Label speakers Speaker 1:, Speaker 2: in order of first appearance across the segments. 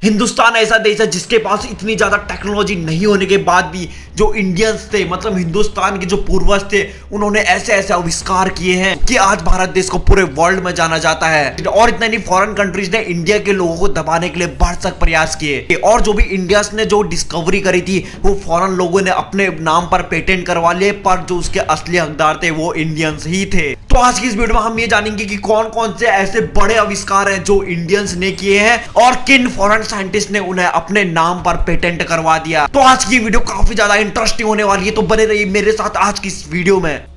Speaker 1: हिंदुस्तान ऐसा देश है जिसके पास इतनी ज्यादा टेक्नोलॉजी नहीं होने के बाद भी जो इंडियंस थे, मतलब हिंदुस्तान के जो पूर्वज थे, उन्होंने ऐसे ऐसे आविष्कार किए हैं कि आज भारत देश को पूरे वर्ल्ड में जाना जाता है। और इतना नहीं, फॉरेन कंट्रीज ने इंडिया के लोगों को दबाने के लिए भरसक प्रयास किए और जो भी इंडियंस ने जो डिस्कवरी करी थी वो फॉरेन लोगों ने अपने नाम पर पेटेंट करवा लिए, पर जो उसके असली हकदार थे वो इंडियंस ही थे। तो आज की इस वीडियो में हम ये जानेंगे कि कौन कौन से ऐसे बड़े आविष्कार हैं जो इंडियंस ने किए हैं और किन फॉरेन साइंटिस्ट ने उन्हें अपने नाम पर पेटेंट करवा दिया। तो आज की वीडियो काफी ज्यादा इंटरेस्टिंग होने वाली है, तो बने रहिए मेरे साथ आज की इस वीडियो में।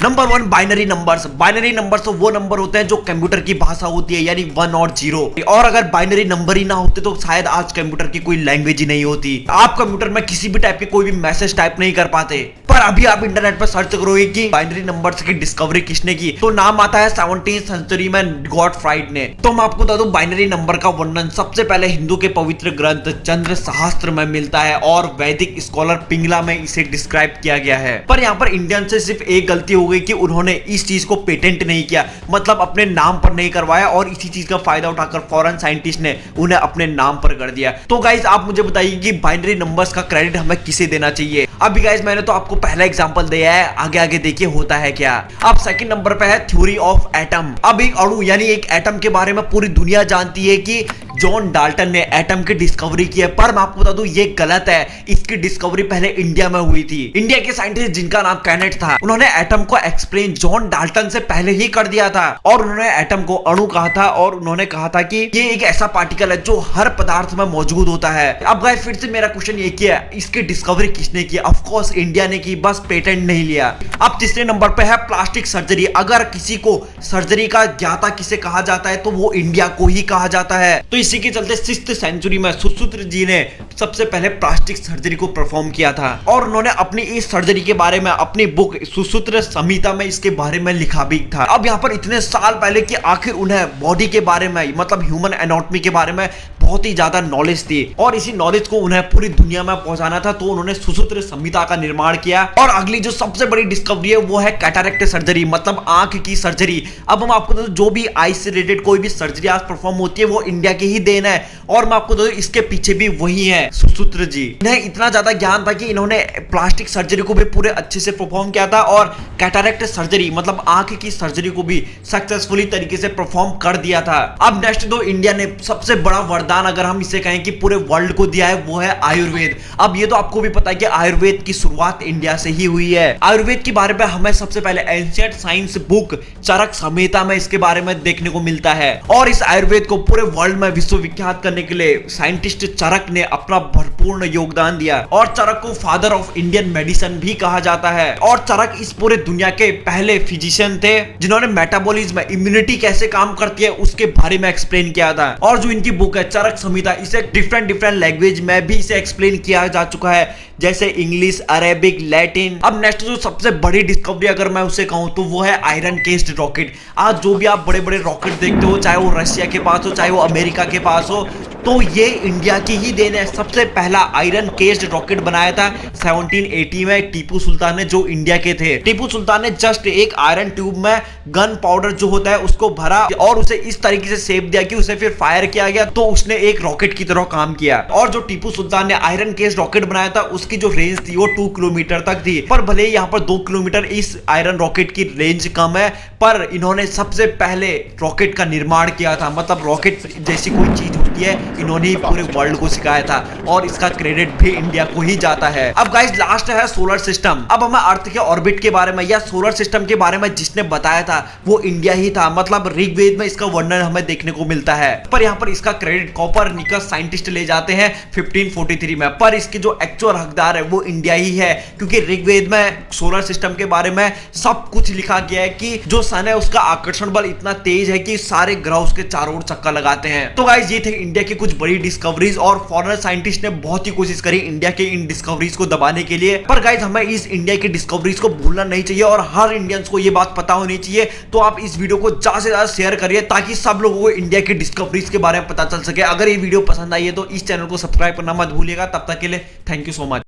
Speaker 1: Number 1, binary numbers. Binary numbers वो नंबर होते हैं जो कंप्यूटर की भाषा होती है, यानी 1 और 0। और अगर बाइनरी नंबर ही ना होते तो शायद आज कंप्यूटर की कोई लैंग्वेज ही नहीं होती। आप कंप्यूटर में किसी भी टाइप के कोई भी मैसेज टाइप नहीं कर पाते। पर अभी आप इंटरनेट पर सर्च करोगे कि बाइनरी नंबर्स की डिस्कवरी किसने की, तो नाम आता है 17th सेंचुरी में गॉडफ्राइड ने। तो मैं आपको बता दूं, बाइनरी नंबर का वर्णन सबसे पहले हिंदू के पवित्र ग्रंथ चंद्र सहस्त्र में मिलता है और वैदिक स्कॉलर पिंगला में इसे डिस्क्राइब किया गया है। पर यहाँ पर इंडियन से सिर्फ एक गलती हो गई कि उन्होंने इस चीज को पेटेंट नहीं किया, मतलब अपने नाम पर नहीं करवाया, और इसी चीज का फायदा उठाकर फॉरेन साइंटिस्ट ने उन्हें अपने नाम पर कर दिया। तो गाइज आप मुझे बताइए कि बाइनरी नंबर्स का क्रेडिट हमें किसे देना चाहिए। अभी गाइज मैंने तो आपको पहला एग्जांपल दिया है, आगे आगे देखिए होता है क्या। अब सेकंड नंबर पे है थ्योरी ऑफ एटम। अब एक अणु यानी एक एटम के बारे में पूरी दुनिया जानती है कि जॉन डाल्टन ने एटम की डिस्कवरी की है, पर मैं आपको बता दूं ये गलत है। इसकी डिस्कवरी पहले इंडिया में हुई थी। इंडिया के साइंटिस्ट जिनका नाम कैनेट था, उन्होंने एटम को एक्सप्लेन जॉन डाल्टन से पहले ही कर दिया था और उन्होंने एटम को अणु कहा था और उन्होंने कहा था कि ये एक ऐसा पार्टिकल है जो हर पदार्थ में मौजूद होता है। अब गाइस फिर से मेरा क्वेश्चन ये किया, इसकी डिस्कवरी किसने की? ऑफ कोर्स इंडिया ने की, बस पेटेंट नहीं लिया। अब तीसरे नंबर पे है प्लास्टिक सर्जरी। अगर किसी को सर्जरी का ज्ञाता किसे कहा जाता है तो वो इंडिया को ही कहा जाता है। तो इसी के चलते 6th सेंचुरी में सुश्रुत जी ने सबसे पहले प्लास्टिक सर्जरी को परफॉर्म किया था और उन्होंने अपनी इस सर्जरी के बारे में अपनी बुक सुश्रुत संहिता में इसके बारे में लिखा भी था। अब यहाँ पर इतने साल पहले कि आखिर उन्हें बॉडी के बारे में, मतलब ह्यूमन एनाटॉमी के बारे में बहुत ही ज्यादा नॉलेज थी और इसी नॉलेज को उन्हें पूरी दुनिया में पहुंचाना था, तो उन्होंने सुश्रुत संहिता का निर्माण किया। और अगली जो सबसे बड़ी डिस्कवरी है वो है कैटरेक्ट सर्जरी, मतलब आंख की सर्जरी। अब हम आपको जो भी आई से रिलेटेड कोई भी सर्जरी आज परफॉर्म होती है वो इंडिया की ही देन है और मैं आपको इसके पीछे भी वही है सुश्रुत जी। इन्हें इतना ज्यादा ज्ञान था कि इन्होंने प्लास्टिक सर्जरी को भी पूरे अच्छे से परफॉर्म किया था और कैटरेक्ट सर्जरी मतलब आंख की सर्जरी को भी सक्सेसफुली तरीके से परफॉर्म कर दिया था। अब नेक्स्ट जो इंडिया ने सबसे बड़ा वरदान, अगर हम इसे कहें कि पूरे वर्ल्ड को दिया है, वो है आयुर्वेद। अब ये तो आपको भी पता है कि आयुर्वेद की शुरुआत इंडिया से ही हुई है। आयुर्वेद के बारे में हमें सबसे पहले एंशिएंट साइंस बुक चरक संहिता में इसके बारे में देखने को मिलता है और इस आयुर्वेद को पूरे वर्ल्ड में विश्वविख्यात करने के लिए साइंटिस्ट चरक ने अपना भरपूर योगदान दिया और चरक को फादर ऑफ इंडियन मेडिसिन भी कहा जाता है। और चरक इस पूरे दुनिया के पहले फिजिशियन थे जिन्होंने मेटाबॉलिज्म, इम्यूनिटी कैसे काम करती है उसके बारे में एक्सप्लेन किया था। और जो इनकी बुक है चरक संहिता, इसे डिफरेंट लैंग्वेज में भी इसे एक्सप्लेन किया जा चुका है, जैसे इंग्लिश, अरेबिक, लैटिन। अब नेक्स्ट जो सबसे बड़ी डिस्कवरी अगर मैं उसे कहूं तो वो है आयरन केस्ड रॉकेट। आज जो भी आप बड़े बड़े रॉकेट देखते हो, चाहे वो रशिया के पास हो चाहे वो अमेरिका के पास हो, तो ये इंडिया की ही देन है। सबसे पहला आयरन केस्ड रॉकेट बनाया था 1780 में टीपू सुल्तान ने, जो इंडिया के थे। टीपू सुल्तान ने जस्ट एक आयरन ट्यूब में गन पाउडर जो होता है उसको भरा और उसे इस तरीके से शेप दिया कि उसे फिर फायर किया गया, तो उसने एक रॉकेट की तरह काम किया। और जो टीपू सुल्तान ने आयरन केस्ड रॉकेट बनाया था उसकी जो रेंज थी वो 2 किलोमीटर तक थी, पर भले यहाँ पर 2 किलोमीटर इस आयरन रॉकेट की रेंज कम है, पर इन्होंने सबसे पहले रॉकेट का निर्माण किया था। मतलब रॉकेट जैसी कोई चीज होती है इन्होंने ही पूरे वर्ल्ड को सिखाया था और इसका क्रेडिट भी इंडिया को ही जाता है। अब गाइस लास्ट है सोलर सिस्टम। अब हमें अर्थ के ऑर्बिट के बारे में या सोलर सिस्टम के बारे में जिसने बताया था वो इंडिया ही था, मतलब ऋग्वेद में इसका वर्णन हमें देखने को मिलता है। पर यहाँ पर इसका क्रेडिट कोपरनिकस साइंटिस्ट ले जाते हैं 1543 में, पर इसके जो एक्चुअल हकदार है वो इंडिया ही है, क्योंकि ऋग्वेद में सोलर सिस्टम के बारे में सब कुछ लिखा गया है कि जो सन है उसका आकर्षण बल इतना तेज है कि सारे ग्रह उसके चारों ओर चक्कर लगाते हैं। तो गाइस ये थे इंडिया की कुछ बड़ी डिस्कवरीज और फॉरेन साइंटिस्ट ने बहुत ही कोशिश करी इंडिया के इन डिस्कवरीज को दबाने के लिए, पर गाइस हमें इस इंडिया की डिस्कवरीज को भूलना नहीं चाहिए और हर इंडियंस को ये बात पता होनी चाहिए। तो आप इस वीडियो को ज्यादा से ज्यादा शेयर करिए ताकि सब लोगों को इंडिया की डिस्कवरीज के बारे में पता चल सके। अगर ये वीडियो पसंद आई है तो इस चैनल को सब्सक्राइब करना मत भूलिएगा। तब तक के लिए थैंक यू सो मच।